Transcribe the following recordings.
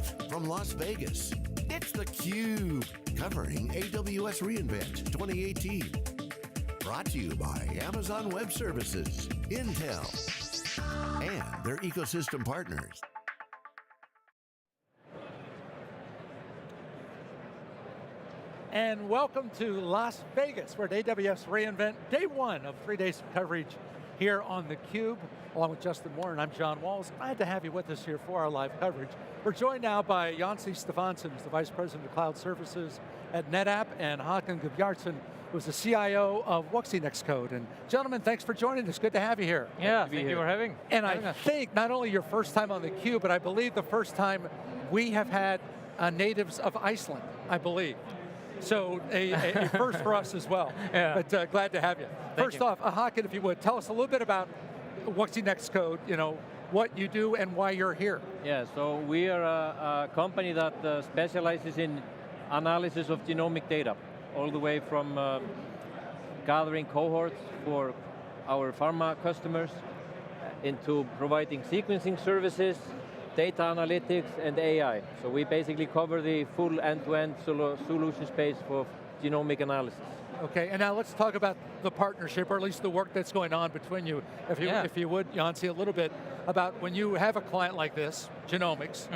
Live from Las Vegas, it's theCUBE, covering AWS reInvent 2018. Brought to you by Amazon Web Services, Intel, and their ecosystem partners. And welcome to Las Vegas. We're at AWS reInvent, day one of 3 days of coverage here on theCUBE, along with Justin Moore, and I'm John Walls. Glad to have you with us here for our live coverage. We're joined now by Jonsi Stefansson, who's the Vice President of Cloud Services at NetApp, and Hákon Guðbjartsson, who's the CIO of WuXi NextCODE. And gentlemen, thanks for joining us. Good to have you here. Yeah, thank you for having And I think not only your first time on theCUBE, but I believe the first time we have had natives of Iceland, I believe. So a first for us as well. Yeah. But glad to have you. First off, Hákon, if you would, tell us a little bit about WuXi NextCODE, what you do and why you're here. Yeah, so we are a company that specializes in analysis of genomic data, all the way from gathering cohorts for our pharma customers, into providing sequencing services, data analytics, and AI. So we basically cover the full end-to-end solution space for genomic analysis. Okay, and now let's talk about the partnership, or at least the work that's going on between you. If you would, Jonsi, a little bit about when you have a client like this, genomics,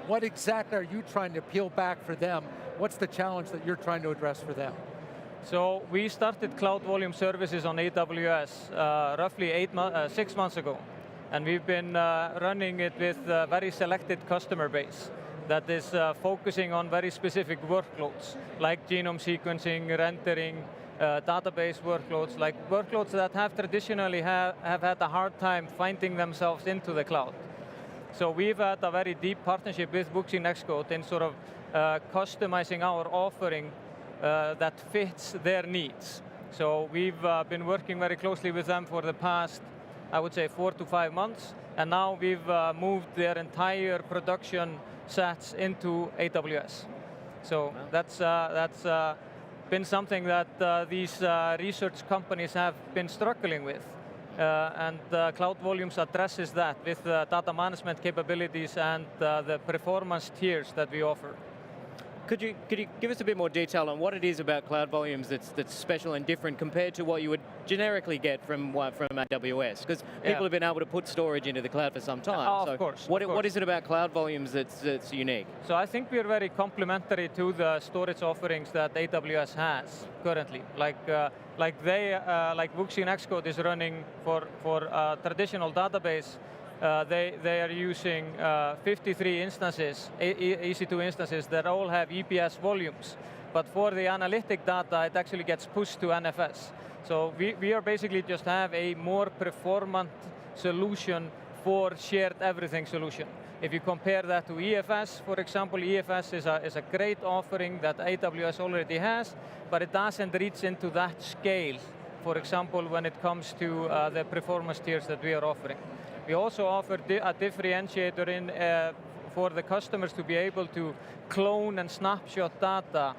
what exactly are you trying to peel back for them? What's the challenge that you're trying to address for them? So we started Cloud Volume Services on AWS roughly 6 months ago. And we've been running it with a very selected customer base that is focusing on very specific workloads, like genome sequencing, rendering, database workloads, like workloads that have traditionally have had a hard time finding themselves into the cloud. So we've had a very deep partnership with WuXi NextCODE in sort of customizing our offering that fits their needs. So we've been working very closely with them for the past, I would say, 4 to 5 months, and now we've moved their entire production sets into AWS. So that's been something that these research companies have been struggling with. And Cloud Volumes addresses that with data management capabilities and the performance tiers that we offer. Could you give us a bit more detail on what it is about Cloud Volumes that's special and different compared to what you would generically get from AWS? Because people have been able to put storage into the cloud for some time. Of course. What is it about Cloud Volumes that's unique? So I think we're very complementary to the storage offerings that AWS has currently. Like WuXi NextCODE is running for a traditional database. They are using 53 instances, EC2 instances that all have EPS volumes. But for the analytic data, it actually gets pushed to NFS. So we are basically just have a more performant solution for shared everything solution. If you compare that to EFS, for example, EFS is a great offering that AWS already has, but it doesn't reach into that scale, for example, when it comes to the performance tiers that we are offering. We also offer a differentiator for the customers to be able to clone and snapshot data,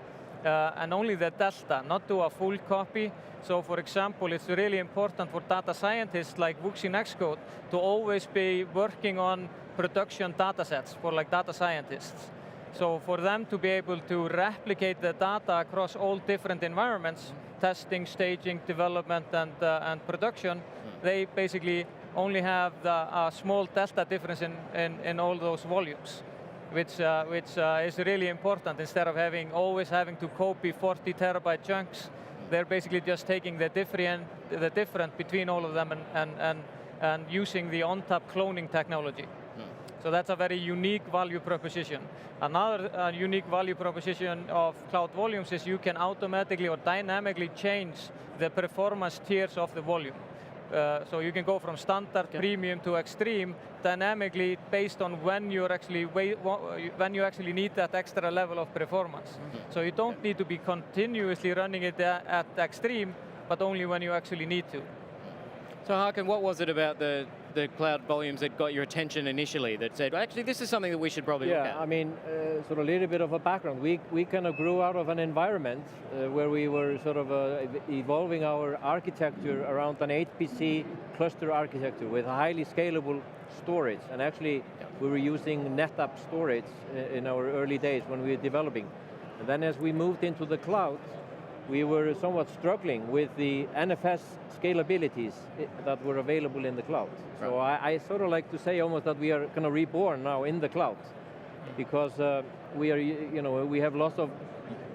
and only the delta, not do a full copy. So for example, it's really important for data scientists like WuXi NextCODE to always be working on production datasets for like data scientists. So for them to be able to replicate the data across all different environments, testing, staging, development, and production, they basically only have a small delta difference in all those volumes, which is really important. Instead of always having to copy 40 terabyte chunks, they're basically just taking the different between all of them and using the on-top cloning technology. So that's a very unique value proposition. Another unique value proposition of Cloud Volumes is you can automatically or dynamically change the performance tiers of the volume. So you can go from standard, premium to extreme dynamically based on when you actually need that extra level of performance. So you don't need to be continuously running it at extreme, but only when you actually need to. So Hákon, what was it about the the cloud volumes that got your attention initially that said, actually, this is something that we should probably look at? Yeah, I mean, sort of a little bit of a background. We kind of grew out of an environment where we were sort of evolving our architecture around an HPC cluster architecture with highly scalable storage. And actually, we were using NetApp storage in our early days when we were developing. And then as we moved into the cloud, we were somewhat struggling with the NFS scalabilities that were available in the cloud. Right. So I sort of like to say almost that we are kind of reborn now in the cloud, because we are, we have lots of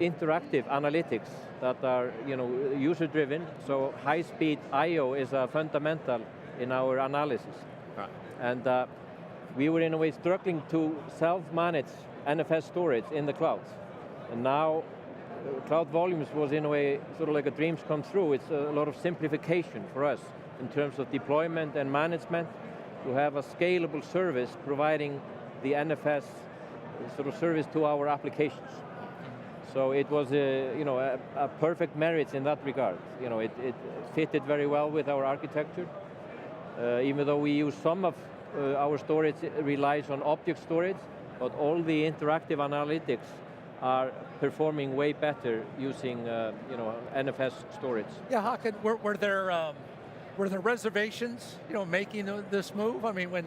interactive analytics that are, user-driven. So high-speed I/O is fundamental in our analysis. Right. And we were in a way struggling to self-manage NFS storage in the cloud, and now. Cloud Volumes was in a way sort of like a dreams come true. It's a lot of simplification for us in terms of deployment and management to have a scalable service providing the NFS sort of service to our applications. So it was a perfect marriage in that regard. It fitted very well with our architecture. Even though we use some of our storage relies on object storage, but all the interactive analytics are performing way better using NFS storage. Yeah, Hákon, were there reservations, making this move? I mean, when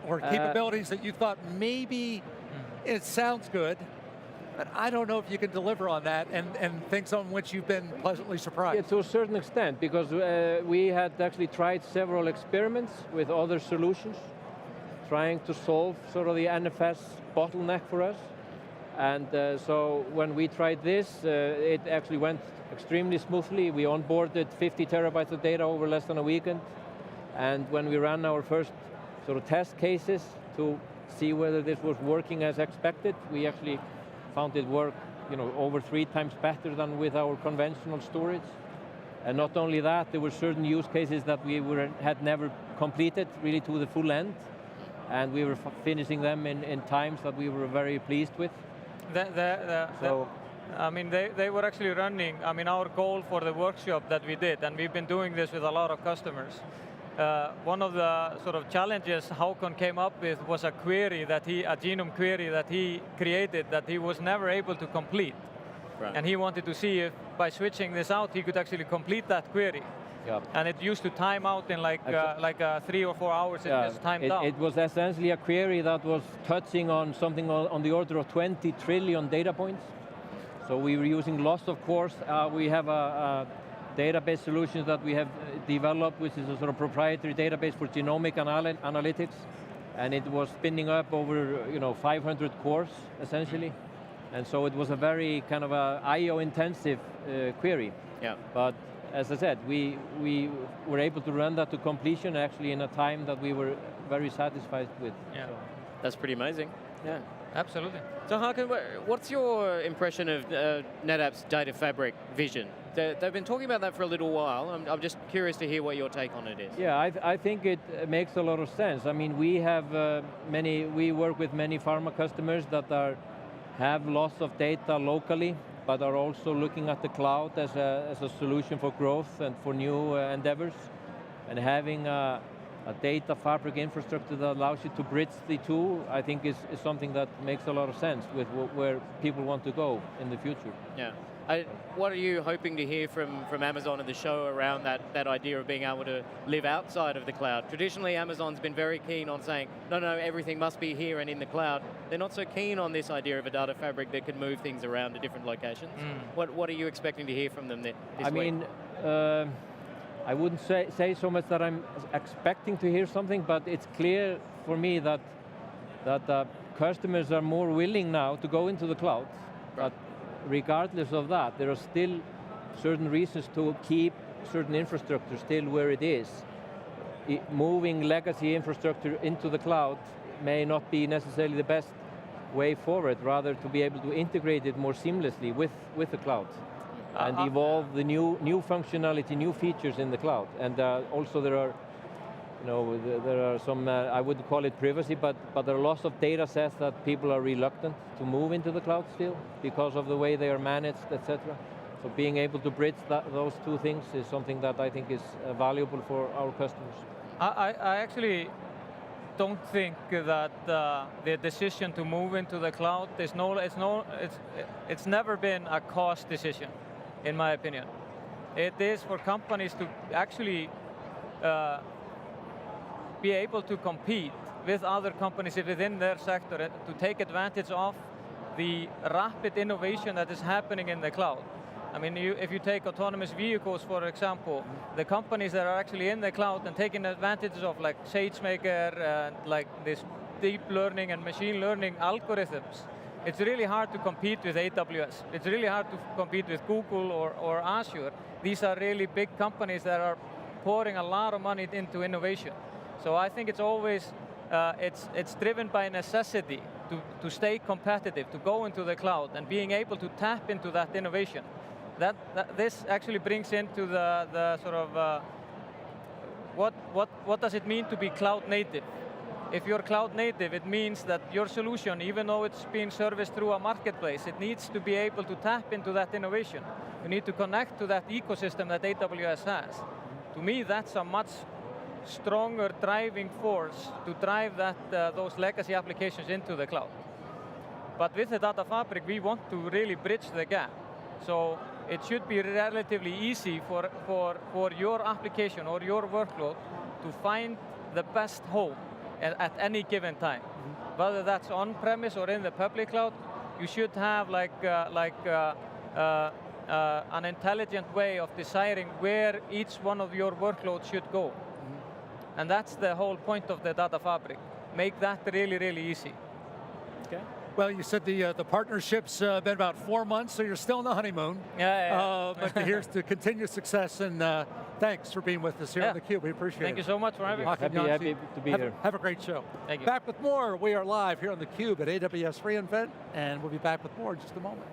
or capabilities that you thought maybe it sounds good, but I don't know if you can deliver on that, and things on which you've been pleasantly surprised. Yeah, to a certain extent, because we had actually tried several experiments with other solutions, trying to solve sort of the NFS bottleneck for us. And so when we tried this, it actually went extremely smoothly. We onboarded 50 terabytes of data over less than a weekend. And when we ran our first sort of test cases to see whether this was working as expected, we actually found it work over 3 times better than with our conventional storage. And not only that, there were certain use cases that we had never completed really to the full end. And we were finishing them in times that we were very pleased with. I mean, they were actually running, our goal for the workshop that we did, and we've been doing this with a lot of customers. One of the sort of challenges Hákon came up with was a genome query that he created that he was never able to complete. Right. And he wanted to see if by switching this out, he could actually complete that query. Yep. And it used to time out in like 3 or 4 hours. It just timed out. It was essentially a query that was touching on something on the order of 20 trillion data points. So we were using lots of cores. We have a database solution that we have developed, which is a sort of proprietary database for genomic analytics, and it was spinning up over 500 cores essentially, and so it was a very kind of a I/O intensive query. Yeah. But as I said, we were able to run that to completion actually in a time that we were very satisfied with. Yeah. So. That's pretty amazing. Yeah. Absolutely. So Hákon, what's your impression of NetApp's data fabric vision? They've been talking about that for a little while. I'm just curious to hear what your take on it is. Yeah, I think it makes a lot of sense. I mean, we work with many pharma customers that have lots of data locally, but are also looking at the cloud as a solution for growth and for new endeavors. And having a data fabric infrastructure that allows you to bridge the two, I think is something that makes a lot of sense with where people want to go in the future. Yeah. What are you hoping to hear from Amazon at the show around that idea of being able to live outside of the cloud? Traditionally, Amazon's been very keen on saying, no, everything must be here and in the cloud. They're not so keen on this idea of a data fabric that can move things around to different locations. What are you expecting to hear from them this week? I mean, I wouldn't say so much that I'm expecting to hear something, but it's clear for me that customers are more willing now to go into the cloud. Right. But regardless of that, there are still certain reasons to keep certain infrastructure still where it is. Moving legacy infrastructure into the cloud may not be necessarily the best way forward, rather to be able to integrate it more seamlessly with the cloud. And evolve the new functionality, new features in the cloud. And also there are some, I wouldn't call it privacy, but there are lots of data sets that people are reluctant to move into the cloud still because of the way they are managed, etc. So being able to bridge those two things is something that I think is valuable for our customers. I actually don't think that the decision to move into the cloud it's never been a cost decision, in my opinion. It is for companies to actually be able to compete with other companies within their sector to take advantage of the rapid innovation that is happening in the cloud. I mean, if you take autonomous vehicles, for example, the companies that are actually in the cloud and taking advantage of like SageMaker and like this deep learning and machine learning algorithms, it's really hard to compete with AWS. It's really hard to compete with Google or Azure. These are really big companies that are pouring a lot of money into innovation. So I think it's always, it's driven by necessity to stay competitive, to go into the cloud and being able to tap into that innovation. This actually brings into the sort of, what does it mean to be cloud native? If you're cloud native, it means that your solution, even though it's being serviced through a marketplace, it needs to be able to tap into that innovation. You need to connect to that ecosystem that AWS has. To me, that's a much stronger driving force to drive those legacy applications into the cloud. But with the data fabric, we want to really bridge the gap. So it should be relatively easy for your application or your workload to find the best home at any given time. Whether that's on-premise or in the public cloud, you should have an intelligent way of deciding where each one of your workloads should go. And that's the whole point of the data fabric. Make that really, really easy. Okay. Well, you said the partnership's been about 4 months, so you're still on the honeymoon. Yeah. But here's to continued success, and thanks for being with us here on theCUBE. We appreciate it. Thank you so much for having me. Happy to be here. Have a great show. Thank you. Back with more. We are live here on theCUBE at AWS reInvent, and we'll be back with more in just a moment.